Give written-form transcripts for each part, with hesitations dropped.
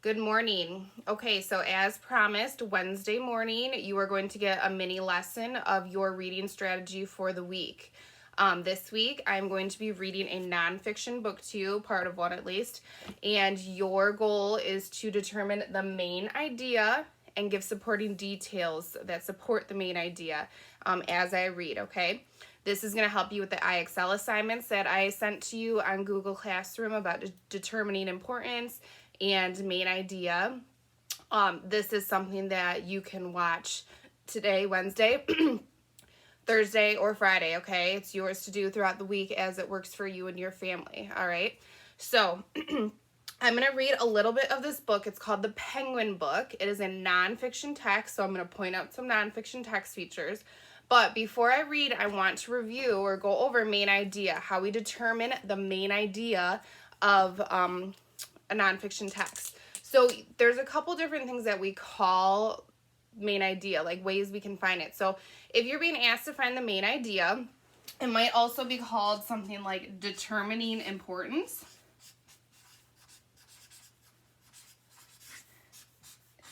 Good morning. Okay, so as promised, Wednesday morning, you are going to get a mini lesson of your reading strategy for the week. This week, I'm going to be reading a nonfiction book to you, part of one at least, and your goal is to determine the main idea and give supporting details that support the main idea as I read, okay? This is going to help you with the IXL assignments that I sent to you on Google Classroom about determining importance and main idea. This is something that you can watch today, Wednesday, Thursday, or Friday, okay? It's yours to do throughout the week as it works for you and your family, all right? So, I'm going to read a little bit of this book. It's called The Penguin Book. It is a nonfiction text, so I'm going to point out some nonfiction text features. But before I read, I want to review or go over main idea, how we determine the main idea of a nonfiction text. So there's a couple different things that we call main idea, like ways we can find it. So if you're being asked to find the main idea, it might also be called something like determining importance.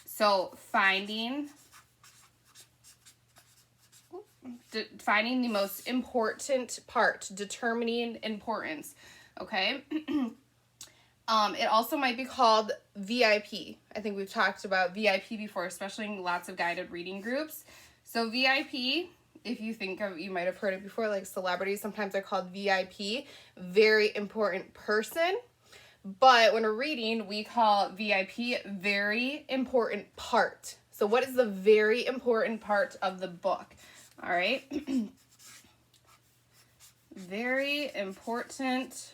So finding the most important part, determining importance, okay? It also might be called VIP. I think we've talked about VIP before, especially in lots of guided reading groups. So VIP, if you think of, you might have heard it before, like celebrities, sometimes they're called VIP, very important person. But when we're reading, we call VIP very important part. So what is the very important part of the book? All right. Very important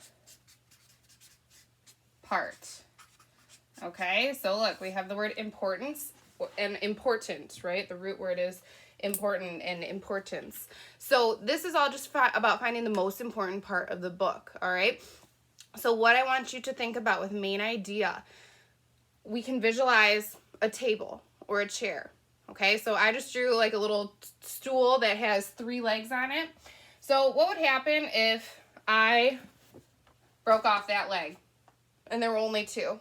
part. Okay, so look, we have the word importance and important, right? The root word is important and importance. So this is all just about finding the most important part of the book, all right? So what I want you to think about with main idea, we can visualize a table or a chair, okay? So I just drew like a little stool that has 3 legs on it. So what would happen if I broke off that leg and there were only 2?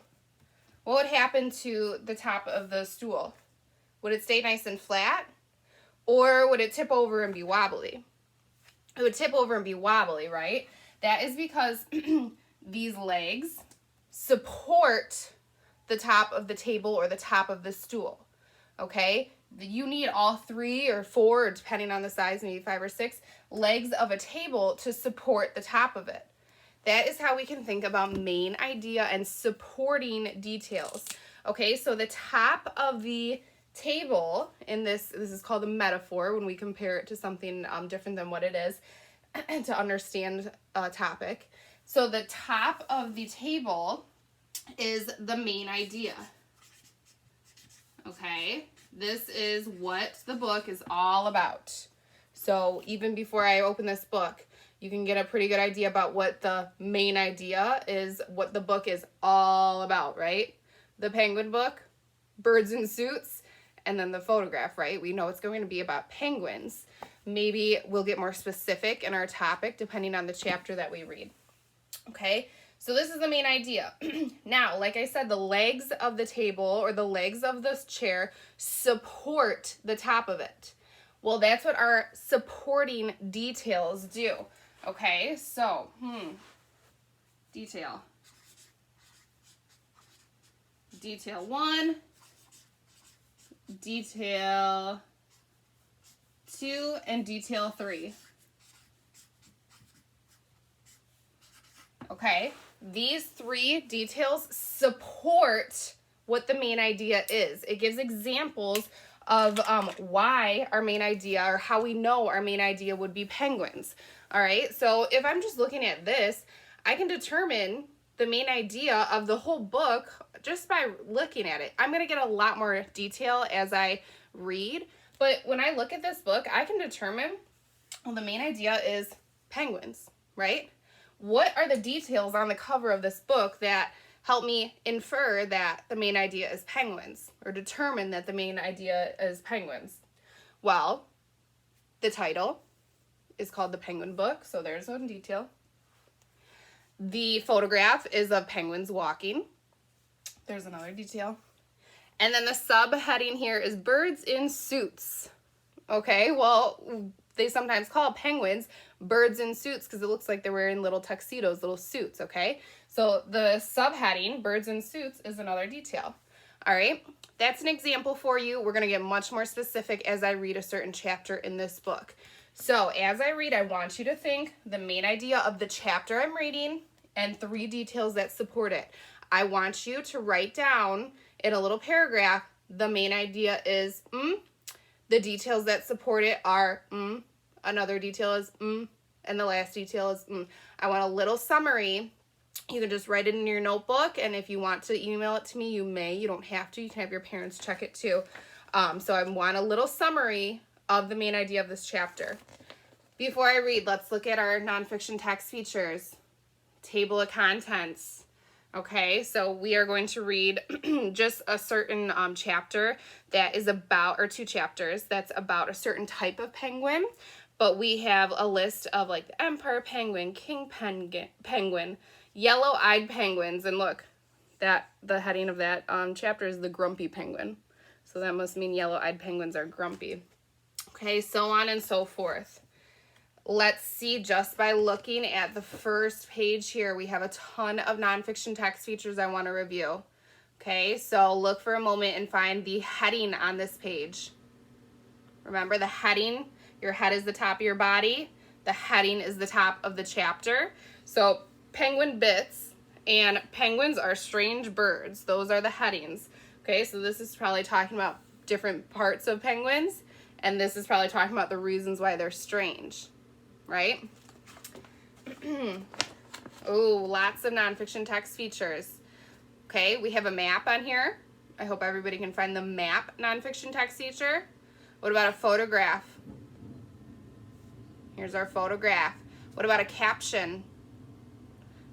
What would happen to the top of the stool? Would it stay nice and flat? Or would it tip over and be wobbly? It would tip over and be wobbly, right? That is because these legs support the top of the table or the top of the stool, okay? You need all 3 or 4, or depending on the size, maybe 5 or 6, legs of a table to support the top of it. That is how we can think about main idea and supporting details. Okay, so the top of the table in this is called a metaphor when we compare it to something different than what it is to understand a topic. So the top of the table is the main idea. Okay, this is what the book is all about. So even before I open this book, you can get a pretty good idea about what the main idea is, what the book is all about, right? The Penguin book, birds in suits, and then the photograph, right? We know it's going to be about penguins. Maybe we'll get more specific in our topic depending on the chapter that we read. Okay, so this is the main idea. Now, like I said, the legs of the table or the legs of this chair support the top of it. Well, that's what our supporting details do. Okay, so, detail. Detail 1, detail 2, and detail 3. Okay, these 3 details support what the main idea is. It gives examples of why our main idea, or how we know our main idea would be penguins. All right, so if I'm just looking at this, I can determine the main idea of the whole book just by looking at it. I'm going to get a lot more detail as I read, but when I look at this book, I can determine, well, the main idea is penguins, right? What are the details on the cover of this book that help me infer that the main idea is penguins, or determine that the main idea is penguins? Well, the title is called The Penguin Book, so there's one detail. The photograph is of penguins walking. There's another detail. And then the subheading here is birds in suits. Okay, well, they sometimes call penguins birds in suits because it looks like they're wearing little tuxedos, little suits, okay? So the subheading, birds in suits, is another detail. All right, that's an example for you. We're going to get much more specific as I read a certain chapter in this book. So as I read, I want you to think the main idea of the chapter I'm reading and 3 details that support it. I want you to write down in a little paragraph, the main idea is the details that support it are another detail is and the last detail is I want a little summary. You can just write it in your notebook, and if you want to email it to me, you may. You don't have to. You can have your parents check it too. So I want a little summary of the main idea of this chapter. Before I read, let's look at our nonfiction text features. Table of contents. Okay, so we are going to read just a certain chapter that is about, or 2 chapters, that's about a certain type of penguin. But we have a list of like the emperor penguin, king penguin, yellow-eyed penguins, and look, that the heading of that chapter is the grumpy penguin. So that must mean yellow-eyed penguins are grumpy. Okay, so on and so forth. Let's see, just by looking at the first page here, we have a ton of nonfiction text features I want to review. Okay, so look for a moment and find the heading on this page. Remember the heading, your head is the top of your body. The heading is the top of the chapter. So penguin bits and penguins are strange birds. Those are the headings. Okay, so this is probably talking about different parts of penguins, and this is probably talking about the reasons why they're strange. Right? Oh, lots of nonfiction text features. Okay, we have a map on here. I hope everybody can find the map nonfiction text feature. What about a photograph? Here's our photograph. What about a caption?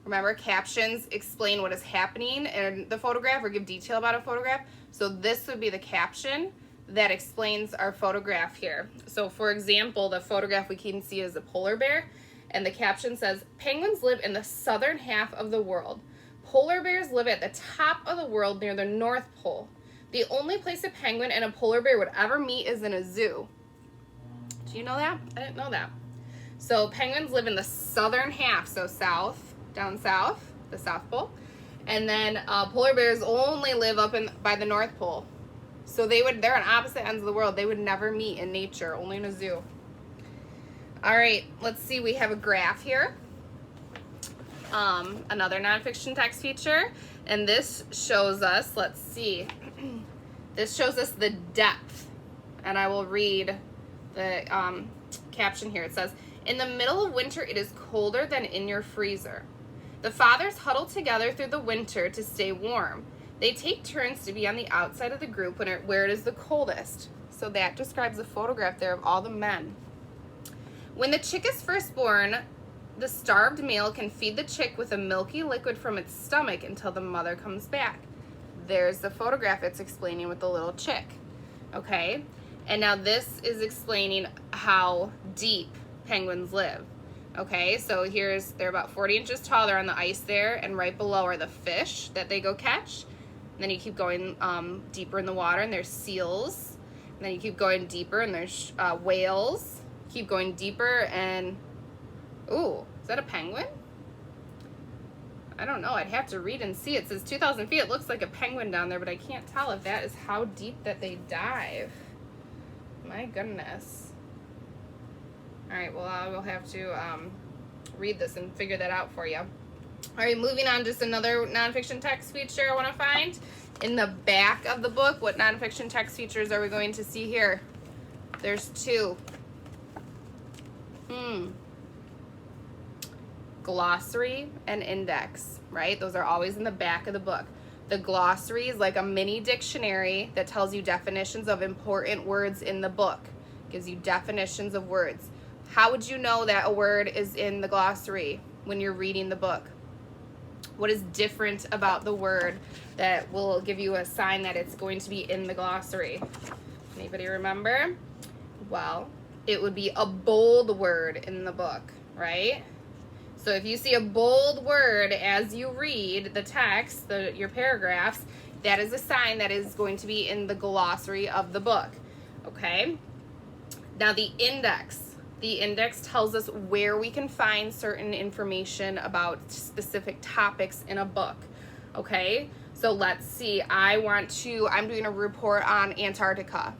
Remember, captions explain what is happening in the photograph or give detail about a photograph. So this would be the caption that explains our photograph here. So for example, the photograph we can see is a polar bear, and the caption says, penguins live in the southern half of the world. Polar bears live at the top of the world near the North Pole. The only place a penguin and a polar bear would ever meet is in a zoo. Do you know that? I didn't know that. So penguins live in the southern half, so south, down south, the South Pole. And then polar bears only live up by the North Pole. So they're on opposite ends of the world. They would never meet in nature, only in a zoo. All right, let's see. We have a graph here. Another nonfiction text feature. And this shows us, let's see. This shows us the depth. And I will read the caption here. It says, in the middle of winter, it is colder than in your freezer. The fathers huddle together through the winter to stay warm. They take turns to be on the outside of the group where it is the coldest. So that describes a photograph there of all the men. When the chick is first born, the starved male can feed the chick with a milky liquid from its stomach until the mother comes back. There's the photograph it's explaining with the little chick. Okay? And now this is explaining how deep penguins live. Okay, so they're about 40 inches tall. They're on the ice there, and right below are the fish that they go catch. And then you keep going deeper in the water, and there's seals. And then you keep going deeper, and there's whales. Keep going deeper, and ooh, is that a penguin? I don't know. I'd have to read and see. It says 2,000 feet. It looks like a penguin down there, but I can't tell if that is how deep that they dive. My goodness. All right, well, I will have to read this and figure that out for you. All right, moving on, just another nonfiction text feature I want to find. In the back of the book, what nonfiction text features are we going to see here? There's 2. Glossary and index, right? Those are always in the back of the book. The glossary is like a mini dictionary that tells you definitions of important words in the book. Gives you definitions of words. How would you know that a word is in the glossary when you're reading the book? What is different about the word that will give you a sign that it's going to be in the glossary? Anybody remember? Well, it would be a bold word in the book, right? So if you see a bold word as you read the text, your paragraphs, That is a sign that is going to be in the glossary of the book, okay? Now the index. The index tells us where we can find certain information about specific topics in a book, okay? So let's see, I'm doing a report on Antarctica,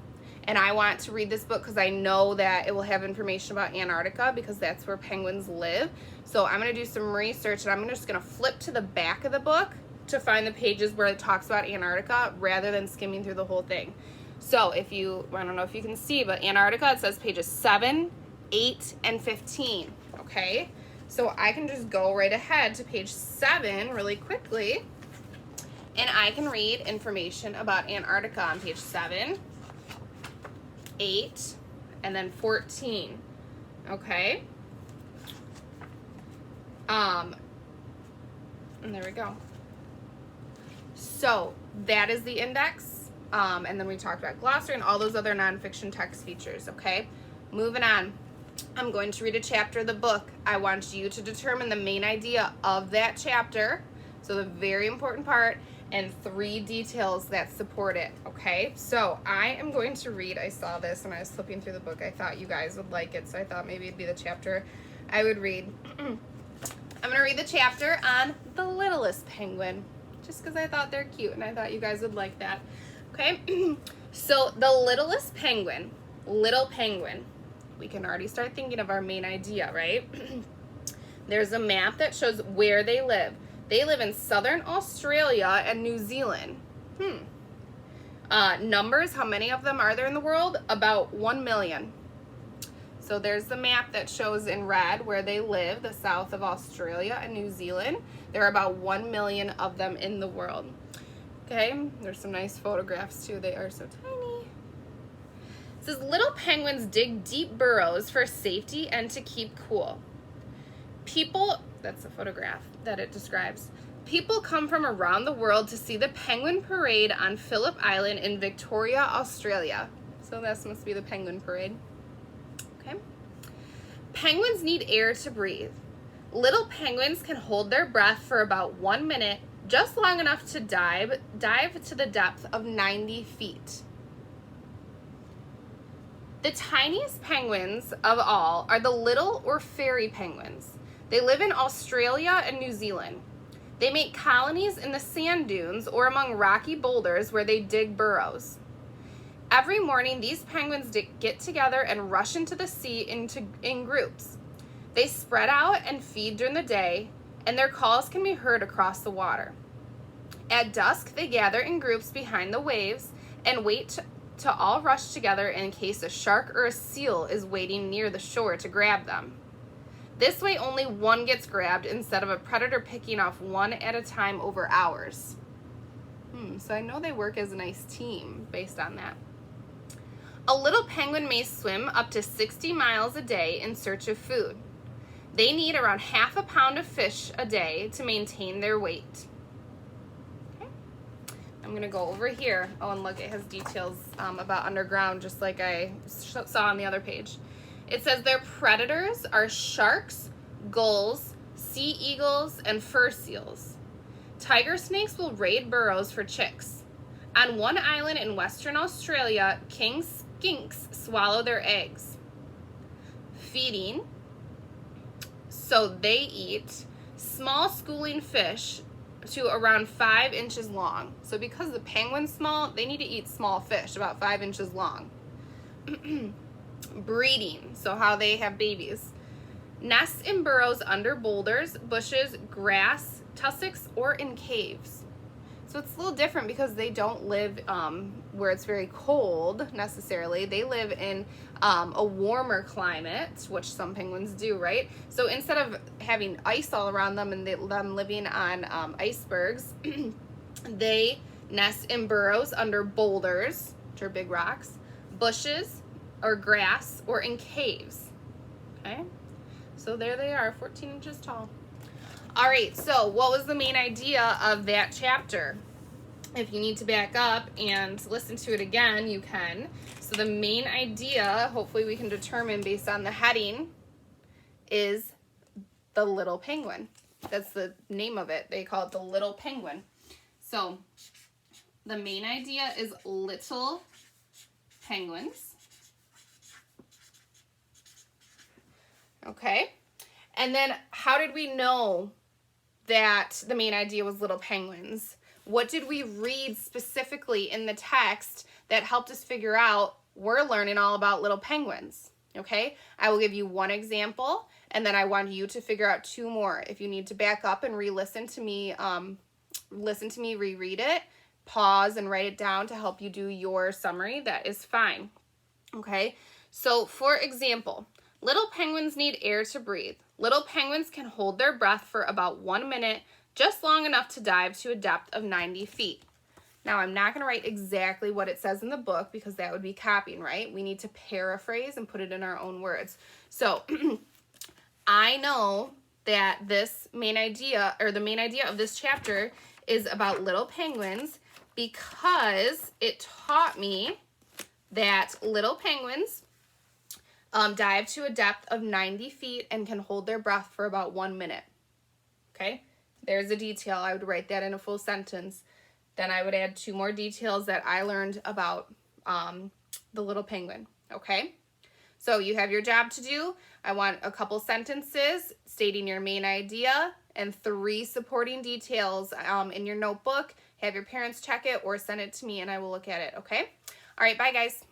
and I want to read this book because I know that it will have information about Antarctica because that's where penguins live. So I'm going to do some research, and I'm just going to flip to the back of the book to find the pages where it talks about Antarctica rather than skimming through the whole thing. So I don't know if you can see, but Antarctica, it says pages 7, 8, and 15, okay? So I can just go right ahead to page 7 really quickly, and I can read information about Antarctica on page 7, 8, and then 14, okay? And there we go. So that is the index, and then we talked about glossary and all those other nonfiction text features, okay? Moving on. I'm going to read a chapter of the book. I want you to determine the main idea of that chapter, so the very important part, and 3 details that support it, okay? So I am going to read, I saw this when I was flipping through the book. I thought you guys would like it, so I thought maybe it'd be the chapter I would read. I'm going to read the chapter on the littlest penguin, just because I thought they're cute, and I thought you guys would like that, okay? So the littlest penguin, little penguin. We can already start thinking of our main idea, right? There's a map that shows where they live. They live in southern Australia and New Zealand. Numbers, how many of them are there in the world? About 1 million. So there's the map that shows in red where they live, the south of Australia and New Zealand. There are about 1 million of them in the world. Okay, there's some nice photographs too. They are so tiny. It says, little penguins dig deep burrows for safety and to keep cool. People, that's a photograph that it describes. People come from around the world to see the penguin parade on Phillip Island in Victoria, Australia. So this must be the penguin parade. Okay. Penguins need air to breathe. Little penguins can hold their breath for about 1 minute, just long enough to dive to the depth of 90 feet. The tiniest penguins of all are the little or fairy penguins. They live in Australia and New Zealand. They make colonies in the sand dunes or among rocky boulders where they dig burrows. Every morning, these penguins get together and rush into the sea in groups. They spread out and feed during the day, and their calls can be heard across the water. At dusk, they gather in groups behind the waves and wait to all rush together in case a shark or a seal is waiting near the shore to grab them. This way, only one gets grabbed instead of a predator picking off one at a time over hours. So I know they work as a nice team based on that. A little penguin may swim up to 60 miles a day in search of food. They need around half a pound of fish a day to maintain their weight. I'm going to go over here. Oh, and look, it has details about underground, just like I saw on the other page. It says their predators are sharks, gulls, sea eagles, and fur seals. Tiger snakes will raid burrows for chicks. On one island in Western Australia, king skinks swallow their eggs. Feeding. So they eat small schooling fish to around 5 inches long. So because the penguin's small, they need to eat small fish, about 5 inches long. Breeding, so how they have babies. Nests in burrows under boulders, bushes, grass, tussocks, or in caves. So it's a little different because they don't live where it's very cold necessarily. They live in a warmer climate, which some penguins do, right? So instead of having ice all around them and them living on icebergs, they nest in burrows under boulders, which are big rocks, bushes, or grass, or in caves. Okay, so there they are, 14 inches tall. All right, so what was the main idea of that chapter? If you need to back up and listen to it again, you can. So the main idea, hopefully we can determine based on the heading, is the little penguin. That's the name of it. They call it the little penguin. So The main idea is little penguins. Okay. And then how did we know that the main idea was little penguins? What did we read specifically in the text that helped us figure out we're learning all about little penguins? Okay, I will give you one example, and then I want you to figure out two more. If you need to back up and re-listen to me, reread it, pause and write it down to help you do your summary, that is fine. Okay, so for example, little penguins need air to breathe. Little penguins can hold their breath for about 1 minute, just long enough to dive to a depth of 90 feet. Now, I'm not going to write exactly what it says in the book because that would be copying, right? We need to paraphrase and put it in our own words. So, I know that this main idea, or the main idea of this chapter, is about little penguins because it taught me that little penguins dive to a depth of 90 feet and can hold their breath for about 1 minute. Okay, there's a detail. I would write that in a full sentence. Then I would add two more details that I learned about the little penguin. Okay, so you have your job to do. I want a couple sentences stating your main idea and 3 supporting details in your notebook. Have your parents check it or send it to me and I will look at it. Okay, all right, bye guys.